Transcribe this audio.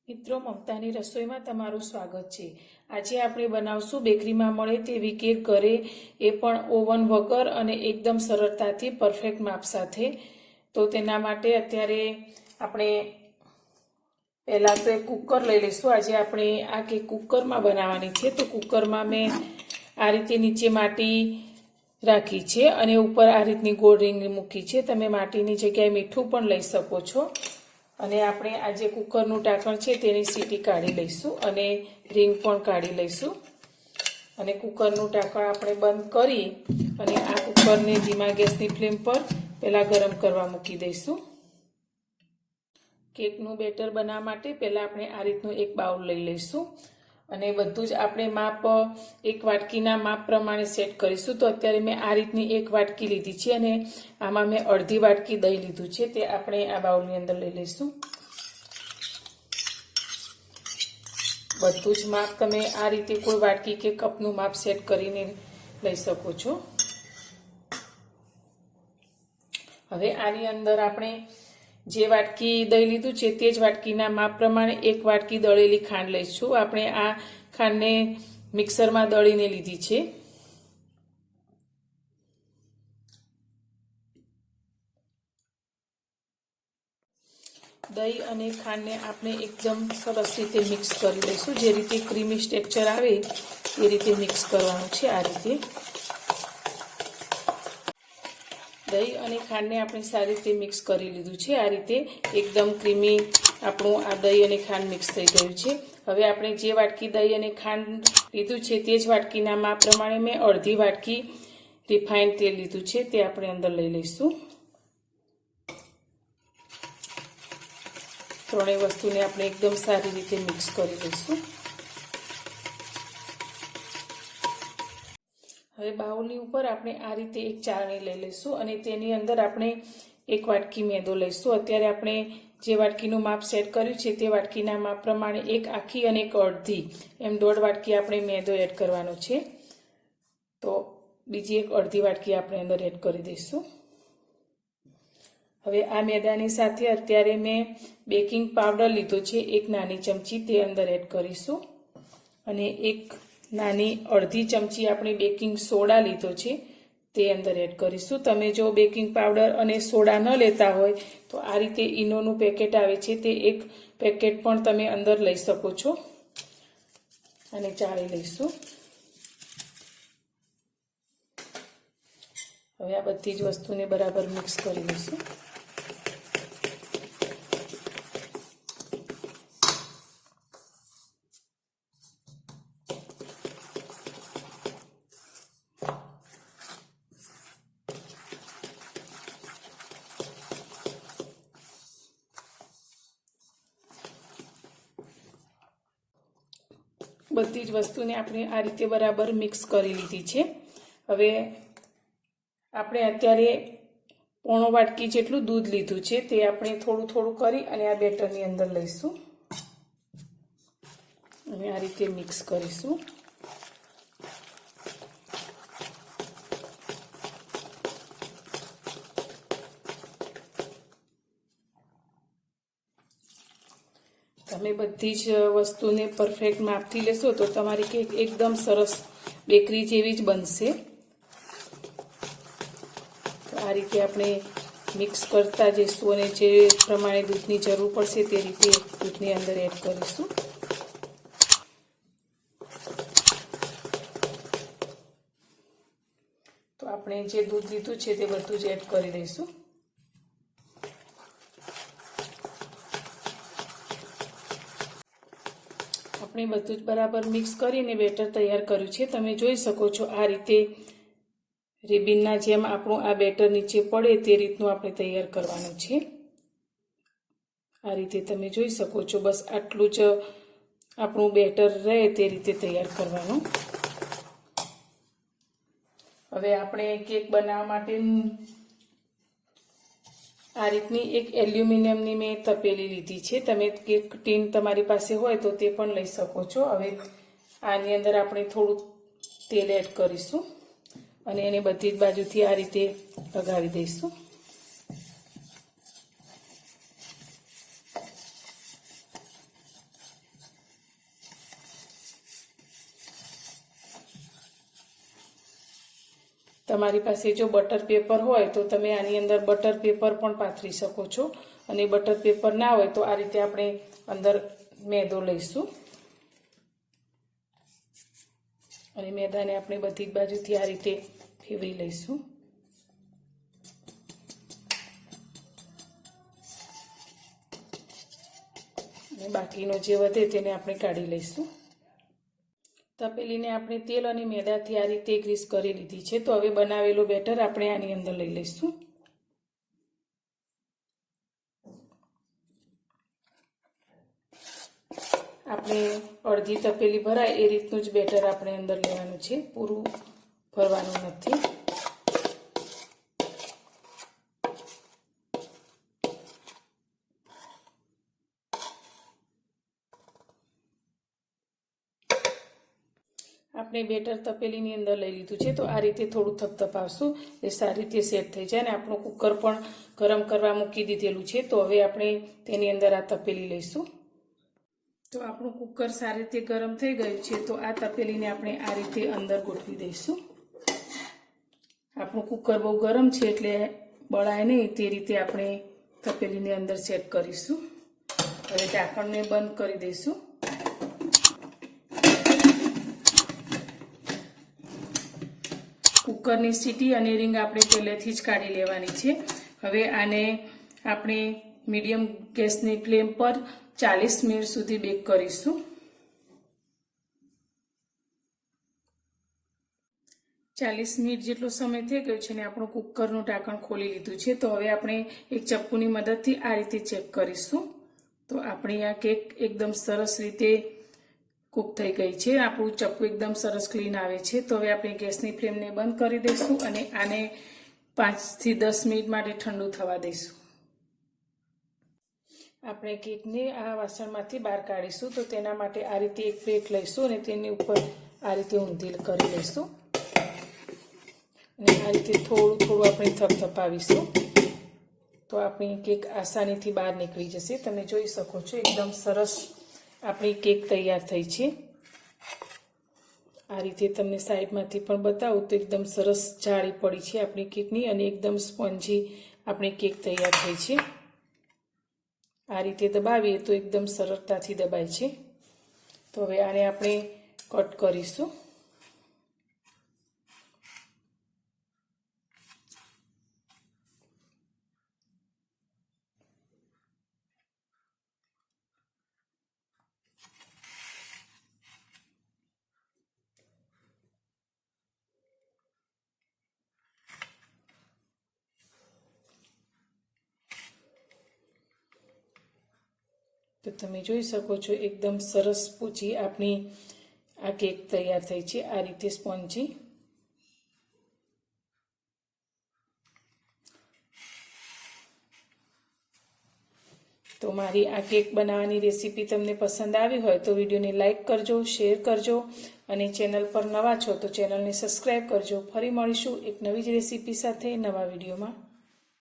મિત્રો, મમતાની રસોઈમાં તમારું સ્વાગત છે। આજે આપણે બનાવશું બેકરીમાં મળે તેવી કેક ઘરે, એ પણ ઓવન વગર અને એકદમ સરળતાથી પરફેક્ટ માપ સાથે। તો તેના માટે અત્યારે આપણે પહેલાં તો એક કુકર લઈ લઈશું। આજે આપણે આ કેક કુકરમાં બનાવવાની છે। તો કુકરમાં મેં આ રીતે નીચે માટી રાખી છે અને ઉપર આ રીતની ગોળ રીંગ મૂકી છે। તમે માટીની જગ્યાએ મીઠું પણ લઈ શકો છો। અને આપણે આ જે કુકરનું ઢાંકણ છે તેની સીટી કાઢી લઈશું અને રીંગ પણ કાઢી લઈશું। અને કુકરનું ઢાંકણ આપણે બંધ કરી અને આ કુકરને ધીમા ગેસની ફ્લેમ પર પહેલાં ગરમ કરવા મૂકી દઈશું। કેકનું બેટર બનાવવા માટે પહેલાં આપણે આ રીતનું એક બાઉલ લઈ લઈશું અને બધું જ આપણે માપ એક વાટકીના માપ પ્રમાણે સેટ કરીશું। તો અત્યારે મેં આ રીતની એક વાટકી લીધી છે અને આમાં મેં અડધી વાટકી દહીં લીધું છે, તે આપણે આ બાઉલની અંદર લઈ લઈશું। બધું જ માપ તમે આ રીતે કોઈ વાટકી કે કપનું માપ સેટ કરીને લઈ શકો છો। હવે આની અંદર આપણે જે વાટકી દહીં લીધું છે તે જ વાટકીના માપ પ્રમાણે એક વાટકી દળેલી ખાંડ લઈશું। આપણે આ ખાંડને મિક્સરમાં દળીને લીધી છે। દહીં અને ખાંડને આપણે એકદમ સરસ રીતે મિક્સ કરી લઈશું। જે રીતે ક્રીમી ટેક્સચર આવે એ રીતે મિક્સ કરવાનું છે। આ રીતે દહીં અને ખાંડને આપણે સારી રીતે મિક્સ કરી લીધું છે। આ રીતે એકદમ ક્રીમી આપણું આ દહીં અને ખાંડ મિક્સ થઈ ગયું છે। હવે આપણે જે વાટકી દહીં અને ખાંડ લીધું છે તે જ વાટકીના માપ પ્રમાણે મેં અડધી વાટકી રિફાઇન્ડ તેલ લીધું છે, તે આપણે અંદર લઈ લઈશું। ત્રણેય વસ્તુને આપણે એકદમ સારી રીતે મિક્સ કરી લઈશું। હવે બાઉલની ઉપર આપણે આ રીતે એક ચાળણી લઈ લઈશું અને તેની અંદર આપણે એક વાટકી મેદો લઈશું। અત્યારે આપણે જે વાટકીનું માપ સેટ કર્યું છે તે વાટકીના માપ પ્રમાણે એક આખી અને એક અડધી એમ 1.5 વાટકી આપણે મેદો એડ કરવાનો છે। તો બીજી એક અડધી વાટકી આપણે અંદર એડ કરી દઈશું। હવે આ મેદાની સાથે અત્યારે મેં બેકિંગ પાવડર લીધો છે, એક નાની ચમચી, તે અંદર એડ કરીશું અને એક નાની અડધી ચમચી આપણે બેકિંગ સોડા લીધો છે તે અંદર એડ કરીશું। તમે જો બેકિંગ પાવડર અને સોડા ન લેતા હોય તો આ રીતે ઈનોનું પેકેટ આવે છે, તે એક પેકેટ પણ તમે અંદર લઈ શકો છો અને ચાળી લઈશું। હવે આ બધી જ વસ્તુને બરાબર મિક્સ કરી લઈશું। બધી જ વસ્તુને આપણે આ રીતે બરાબર મિક્સ કરી લીધી છે। હવે આપણે અત્યારે 1.5 વાટકી જેટલું દૂધ લીધું છે, તે આપણે થોડું થોડું કરી અને આ બેટરની અંદર લઈશું અને આ રીતે મિક્સ કરીશું। તમે બધી જ વસ્તુને પરફેક્ટ માપથી લેશો તો તમારી કેક એકદમ સરસ બેકરી જેવી જ બનશે। તો આ રીતે આપણે મિક્સ કરતા જઈશું અને જે પ્રમાણે દૂધની જરૂર પડશે તે રીતે દૂધની અંદર એડ કરીશું। તો આપણે જે દૂધ લીધું છે તે બધું જ એડ કરી દઈશું। આપણે બધું જ બરાબર મિક્સ કરીને બેટર તૈયાર કર્યું છે। તમે જોઈ શકો છો આ રીતે રિબિનના જેમ આપણું આ બેટર નીચે પડે તે રીતનું આપણે તૈયાર કરવાનું છે। આ રીતે તમે જોઈ શકો છો, બસ આટલું જ આપણું બેટર રહે તે રીતે તૈયાર કરવાનું। હવે આપણે કેક બનાવવા માટે આ રીતની એક એલ્યુમિનિયમની મેં તપેલી લીધી છે। તમે કેક ટીન તમારી પાસે હોય તો તે પણ લઈ શકો છો। હવે આની અંદર આપણે થોડું તેલ એડ કરીશું અને એને બધી જ બાજુથી આ રીતે લગાવી દઈશું। તમારી પાસે જો બટર પેપર હોય તો તમે આની અંદર બટર પેપર પણ પાથરી શકો છો, અને બટર પેપર ના હોય તો આ રીતે આપણે અંદર મેદો લઈશું અને મેદાને આપણે બધી જ બાજુથી આ રીતે ફેરવી લઈશું. અને બાકીનો જે વધે તેને આપણે કાઢી લઈશું. તપેલીને આપણે તેલ અને મેદાથી આ રીતે ગ્રીસ કરી લીધી છે. તો હવે બનાવેલું બેટર આપણે આની અંદર લઈ લઈશું. આપણે અડધી તપેલી ભરાય એ રીતનું જ બેટર આપણે અંદર લેવાનું છે, પૂરું ભરવાનું નથી. આપણે બેટર તપેલીની અંદર લઈ લીધું છે. તો આ રીતે થોડું થપથપાવશું એ સારી રીતે સેટ થઈ જાય. અને આપણું કુકર પણ ગરમ કરવા મૂકી દીધેલું છે. તો હવે આપણે તેની અંદર આ તપેલી લઈશું. તો આપણું કુકર સારી રીતે ગરમ થઈ ગયું છે. તો આ તપેલીને આપણે આ રીતે અંદર ગોઠવી દઈશું. આપણું કુકર બહુ ગરમ છે એટલે બળાય નહીં તે રીતે આપણે તપેલીની અંદર સેટ કરીશું. હવે ઢાંકણને બંધ કરી દઈશું. કુકરની સીટી અને રિંગ આપણે પહેલેથી જ કાઢી લેવાની છે. હવે આને આપણે મીડિયમ ગેસની ફ્લેમ પર 40 મિનિટ સુધી બેક કરીશું. 40 મિનિટ જેટલો સમય થઈ ગયો છે અને આપણું કુકરનું ઢાંકણ ખોલી લીધું છે. તો હવે આપણે એક ચપ્પુની મદદથી આ રીતે ચેક કરીશું. તો આપણી આ કેક એકદમ સરસ રીતે કૂક થઈ ગઈ છે. આપણું ચપ્પુ એકદમ સરસ ક્લીન આવે છે. તો હવે આપણે ગેસની ફ્લેમને બંધ કરી દઈશું અને આને 5 થી 10 મિનિટ માટે ઠંડુ થવા દઈશું. આપણે કેકને આ વાસણમાંથી બહાર કાઢીશું. તો તેના માટે આ રીતે એક પ્લેટ લઈશું અને તેની ઉપર આ રીતે ઊંધી કરી લઈશું અને આ રીતે થોડું થોડું આપણે થપથપાવીશું. તો આપણી કેક આસાનીથી બહાર નીકળી જશે. તમે જોઈ શકો છો એકદમ સરસ આપણી કેક તૈયાર થઈ છે. આ રીતે તમને સાઈડમાંથી પણ બતાવું તો એકદમ સરસ જાળી પડી છે આપણી કેકની અને એકદમ સ્પોન્જી આપણી કેક તૈયાર થઈ છે. આ રીતે દબાવીએ તો એકદમ સરળતાથી દબાય છે. તો હવે આને આપણે કટ કરીશું. તો તમે જોઈ શકો છો એકદમ સરસ પોચી આપણી આ કેક તૈયાર થઈ છે. આ રીતે સ્પોન્જી. તો મારી આ કેક બનાવવાની રેસીપી તમને પસંદ આવી હોય તો વિડીયોને લાઈક કરજો, શેર કરજો અને ચેનલ પર નવા છો તો ચેનલને સબસ્ક્રાઈબ કરજો. ફરી મળીશું એક નવી જ રેસીપી સાથે નવા વિડીયોમાં.